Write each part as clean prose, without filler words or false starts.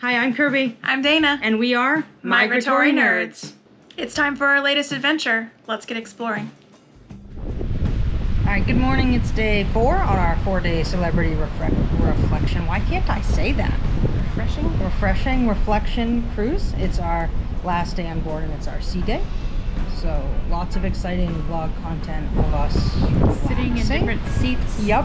Hi, I'm Kirby. I'm Dana. And we are Migratory Nerds. It's time for our latest adventure. Let's get exploring. Alright, good morning. It's day 4 on our 4-day celebrity reflection. Why can't I say that? Refreshing reflection cruise. It's our last day on board and it's our sea day. So lots of exciting vlog content of us Sitting in different seats. Yep.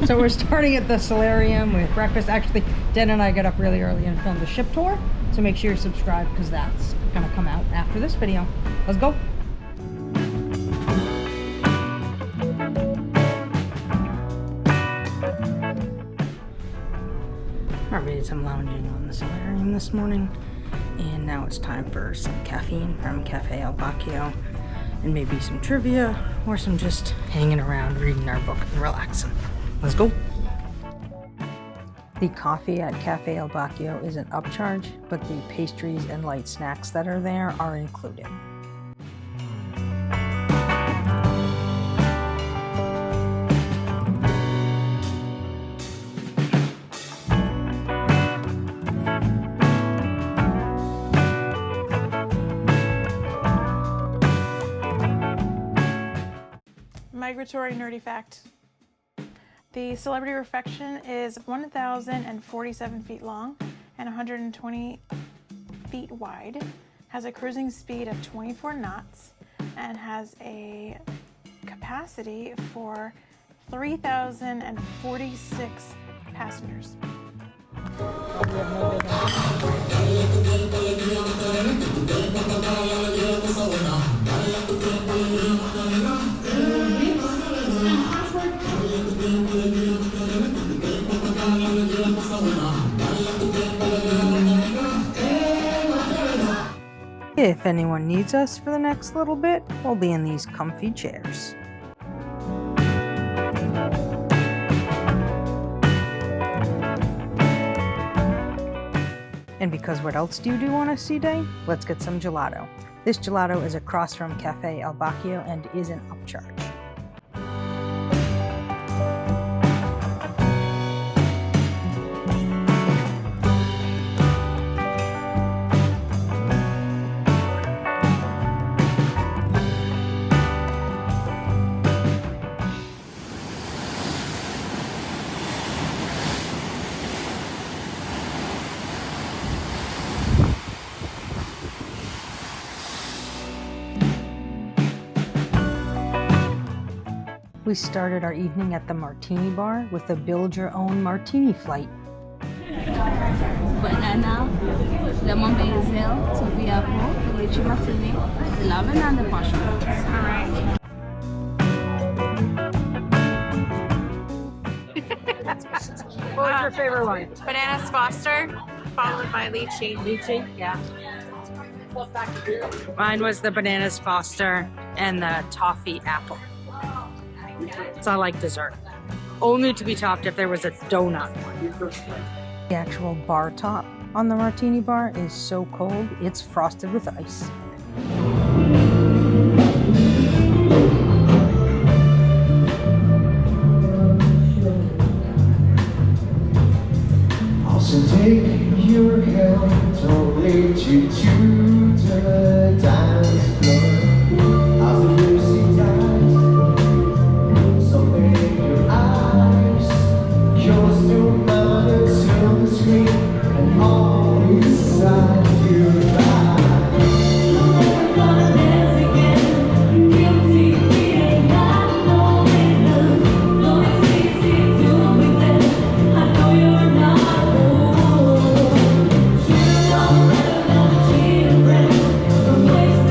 So we're starting at the solarium with breakfast. Actually, Den and I got up really early and filmed the ship tour. So make sure you're subscribed because that's going to come out after this video. Let's go. I did some lounging on the solarium this morning. And now it's time for some caffeine from Cafe El Baccio. And maybe some trivia or some just hanging around reading our book and relaxing. Let's go. The coffee at Cafe El Baccio is an upcharge, but the pastries and light snacks that are there are included. Migratory nerdy fact. The celebrity refection is 1,047 feet long and 120 feet wide, has a cruising speed of 24 knots, and has a capacity for 3,046 passengers. If anyone needs us for the next little bit, we'll be in these comfy chairs. And because what else do you do on a sea day? Let's get some gelato. This gelato is across from Cafe El Baccio and is an upcharge. We started our evening at the Martini Bar with a build-your-own martini flight. Banana, lemon basil, Sophia apple, lychee martini, lemon and the passion. Alright. What was your favorite one? Bananas Foster, followed by lychee. Lychee? Yeah. Mine was the Bananas Foster and the Toffee Apple. So I like dessert. Only to be topped if there was a donut one. The actual bar top on the Martini Bar is so cold, it's frosted with ice. Also take your hand, don't lead you to the dance floor. As the music dies, something in your eyes goes to mount to the screen and all inside you die. We're gonna dance again, guilty, we ain't got no rhythm. No, it's easy to pretend, I know you're not alone. You're all better than children, from waste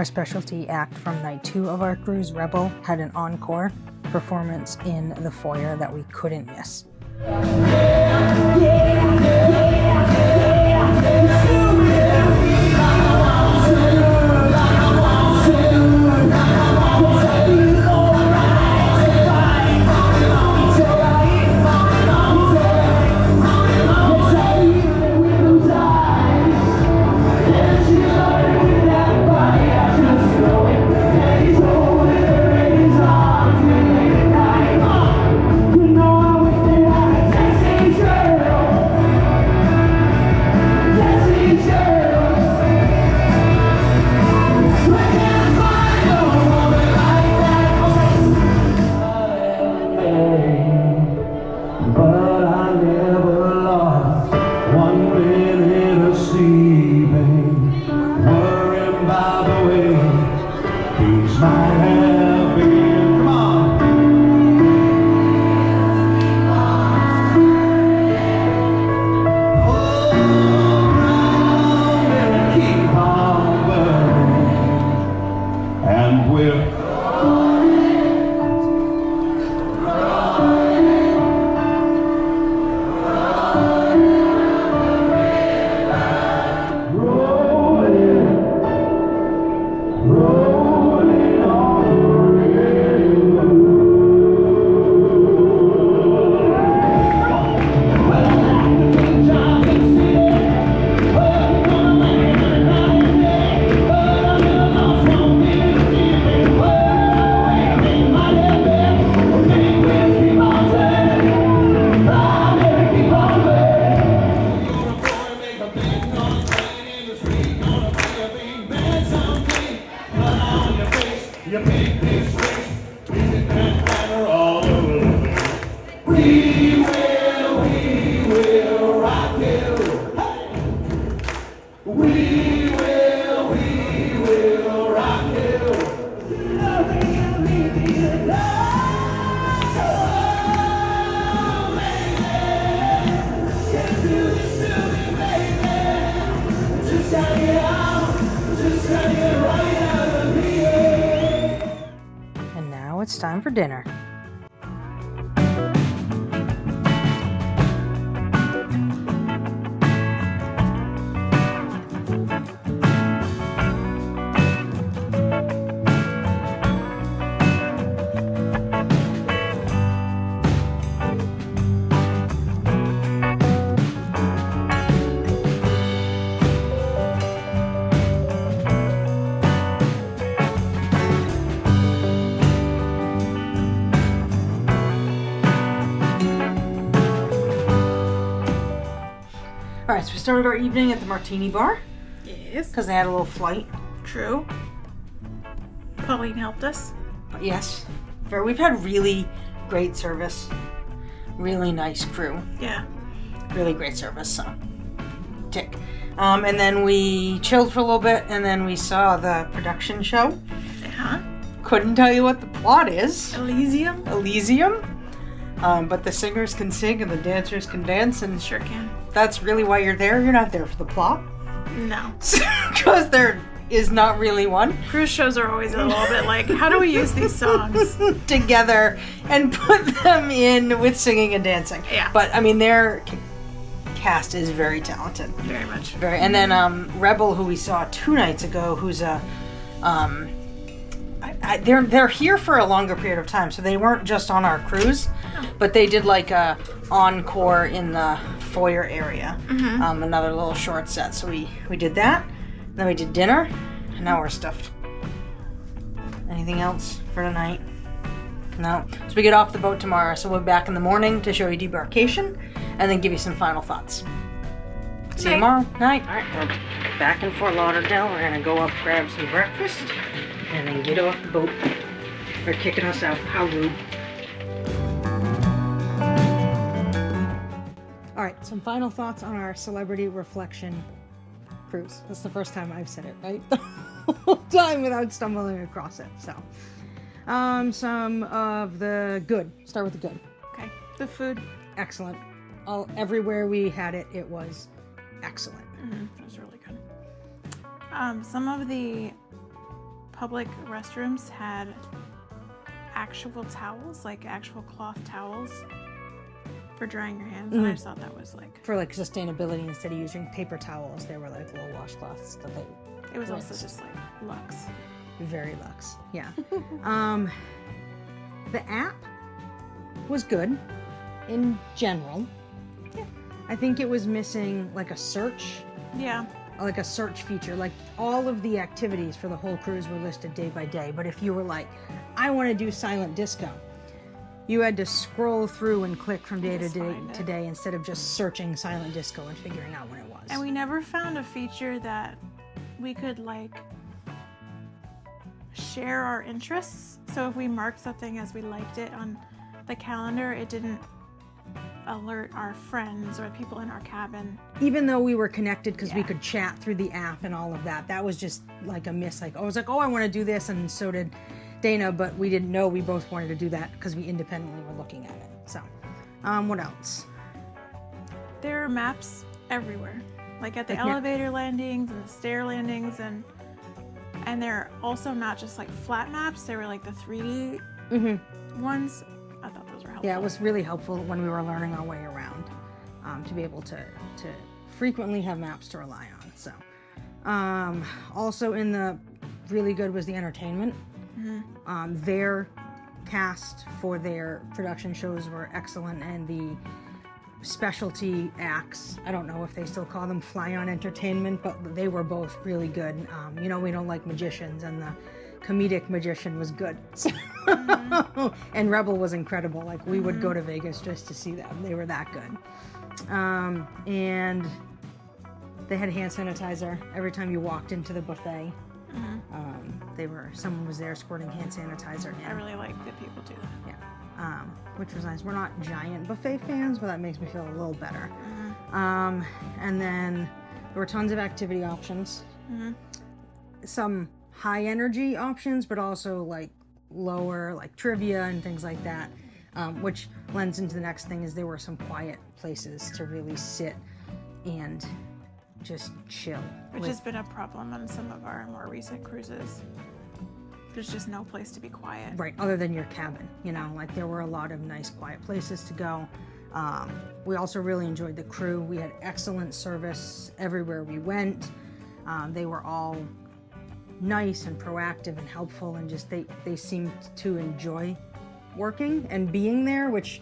Our specialty act from night 2 of our cruise, Rebel, had an encore performance in the foyer that we couldn't miss. And now it's time for dinner. Alright, so we started our evening at the Martini Bar. Yes. Because they had a little flight. True. Pauline helped us. But yes, we've had really great service. Really nice crew. Yeah. Really great service, so tick. And then we chilled for a little bit, and then we saw the production show. Huh? Couldn't tell you what the plot is. Elysium? Elysium. But the singers can sing and the dancers can dance, and Sure can. that's really why you're there. You're not there for the plot. No. Because there is not really one. Cruise shows are always a little bit like, how do we use these songs? Together and put them in with singing and dancing. Yeah. But I mean, their cast is very talented. Very much. Very. And then Rebel, who we saw 2 nights ago, who's a they're here for a longer period of time, so they weren't just on our cruise, but they did like a encore in the foyer area. Another little short set. So we did that. Then we did dinner, and now we're stuffed. Anything else for tonight? No. So we get off the boat tomorrow, so we'll be back in the morning to show you debarkation, and then give you some final thoughts. See you tomorrow. Night. All right, we're back in Fort Lauderdale. We're gonna go up, grab some breakfast, and then get off the boat. They're kicking us out. How rude. All right, some final thoughts on our celebrity reflection cruise. That's the first time I've said it, right? The whole time without stumbling across it. So, some of the good. Start with the good. Okay. The food. Excellent. Everywhere we had it, it was excellent. That was really good. Some of the public restrooms had actual towels, like actual cloth towels for drying your hands. And I just thought that was like... For like sustainability, instead of using paper towels, they were like little washcloths that they... It was also just like luxe. Very luxe, yeah. The app was good in general. Yeah. I think it was missing like a search. Yeah. Like a search feature. Like all of the activities for the whole cruise were listed day by day. But if you were like, I want to do silent disco, you had to scroll through and click from day to day instead of just searching silent disco and figuring out when it was. And we never found a feature that we could like share our interests. So if we marked something as we liked it on the calendar, it didn't alert our friends or people in our cabin. Even though we were connected because we could chat through the app and all of that, that was just like a miss. Like I was like, oh, I want to do this, and so did Dana, but we didn't know we both wanted to do that because we independently were looking at it. So, what else? There are maps everywhere, like at the elevator landings and the stair landings, and they're also not just like flat maps. They were like the 3D ones. I thought those were helpful. Yeah, it was really helpful when we were learning our way around to be able to frequently have maps to rely on. So, also in the really good was the entertainment. Their cast for their production shows were excellent, and the specialty acts, I don't know if they still call them fly-on entertainment, but they were both really good. You know, we don't like magicians, and the comedic magician was good. And Rebel was incredible. Like we would go to Vegas just to see them. They were that good. And they had hand sanitizer every time you walked into the buffet. Someone was there squirting hand sanitizer in. I really like that people do that. Yeah. Which was nice. We're not giant buffet fans, but that makes me feel a little better. And then there were tons of activity options. Some high energy options, but also like lower, like trivia and things like that, which lends into the next thing is there were some quiet places to really sit and just chill. Which has been a problem on some of our more recent cruises. There's just no place to be quiet. Right, other than your cabin, you know, like there were a lot of nice quiet places to go. We also really enjoyed the crew. We had excellent service everywhere we went. They were all nice and proactive and helpful, and just they seemed to enjoy working and being there, which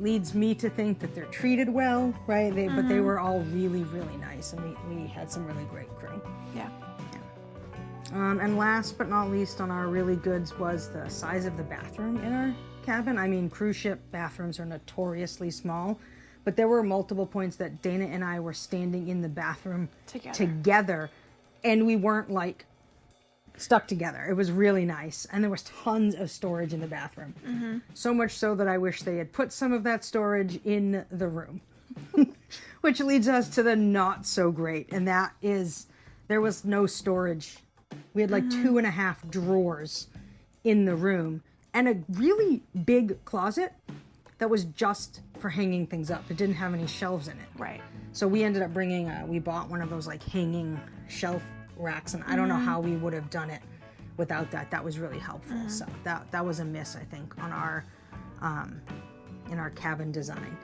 leads me to think that they're treated well, right? But they were all really, really nice, and we had some really great crew. Yeah. And last but not least on our really goods was the size of the bathroom in our cabin. I mean, cruise ship bathrooms are notoriously small, but there were multiple points that Dana and I were standing in the bathroom together, and we weren't like stuck together. It was really nice, and there was tons of storage in the bathroom. So much so that I wish they had put some of that storage in the room. Which leads us to the not so great, and that is there was no storage. We had like 2.5 drawers in the room and a really big closet that was just for hanging things up. It didn't have any shelves in it. Right. So we ended up bringing we bought one of those like hanging shelf racks, and I don't know how we would have done it without that. That was really helpful. So that was a miss, I think, on our in our cabin design.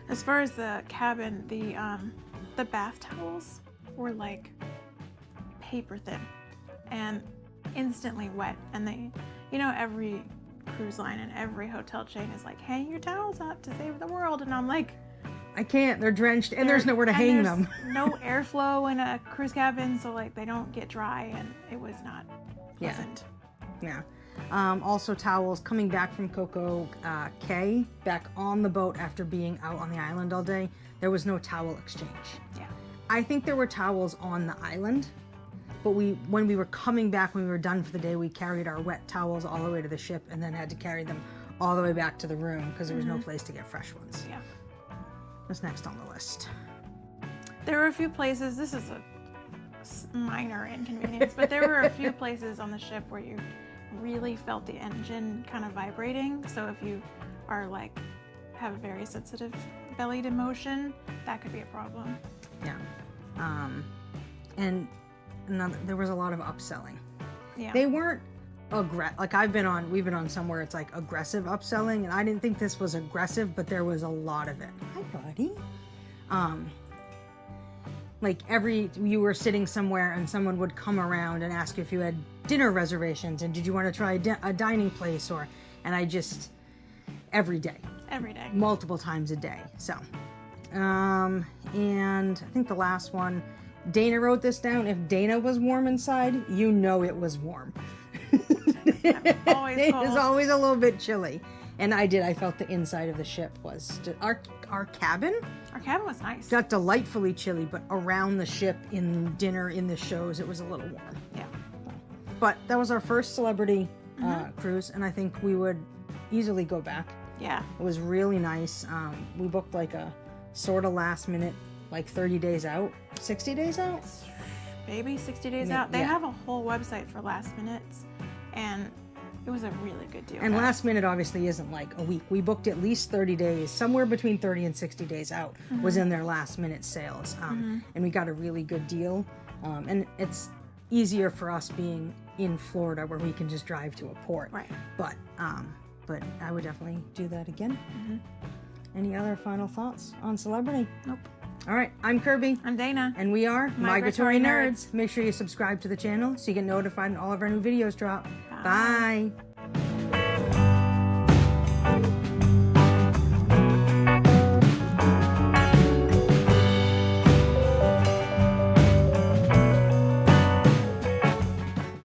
As far as the cabin, the bath towels were like paper thin and instantly wet, and they, you know, every cruise line and every hotel chain is like, hang your towels up to save the world, and I'm like, I can't. They're drenched, and there's nowhere to hang them. No airflow in a cruise cabin, so like they don't get dry, and it was not pleasant. Yeah. Also towels coming back from CocoKey, back on the boat after being out on the island all day. There was no towel exchange. Yeah. I think there were towels on the island, but when we were coming back, when we were done for the day, we carried our wet towels all the way to the ship, and then had to carry them all the way back to the room because there was no place to get fresh ones. Yeah. What's next on the list? There were a few places, this is a minor inconvenience, but there were a few places on the ship where you really felt the engine kind of vibrating. So if you are like, have a very sensitive belly to motion, that could be a problem. Yeah. And there was a lot of upselling. Yeah. They weren't like we've been on somewhere it's like aggressive upselling, and I didn't think this was aggressive, but there was a lot of it. Hi, buddy. Like you were sitting somewhere and someone would come around and ask you if you had dinner reservations and did you want to try a dining place, and I just every day, multiple times a day. So, and I think the last one, Dana wrote this down. If Dana was warm inside, you know it was warm. It was always a little bit chilly. And I felt the inside of the ship was our cabin. Our cabin was nice. Got delightfully chilly, but around the ship, in dinner, in the shows, it was a little warm. Yeah. But that was our first celebrity cruise, and I think we would easily go back. Yeah. It was really nice. We booked like a sort of last minute, like 30 days out, 60 days out. Maybe 60 days out. They have a whole website for last minutes, and it was a really good deal. And last minute obviously isn't like a week. We booked at least 30 days, somewhere between 30 and 60 days out was in their last minute sales. And we got a really good deal. And it's easier for us being in Florida where we can just drive to a port. Right. But I would definitely do that again. Any other final thoughts on celebrity? Nope. All right, I'm Kirby. I'm Dana. And we are Migratory Nerds. Make sure you subscribe to the channel so you get notified when all of our new videos drop. Bye.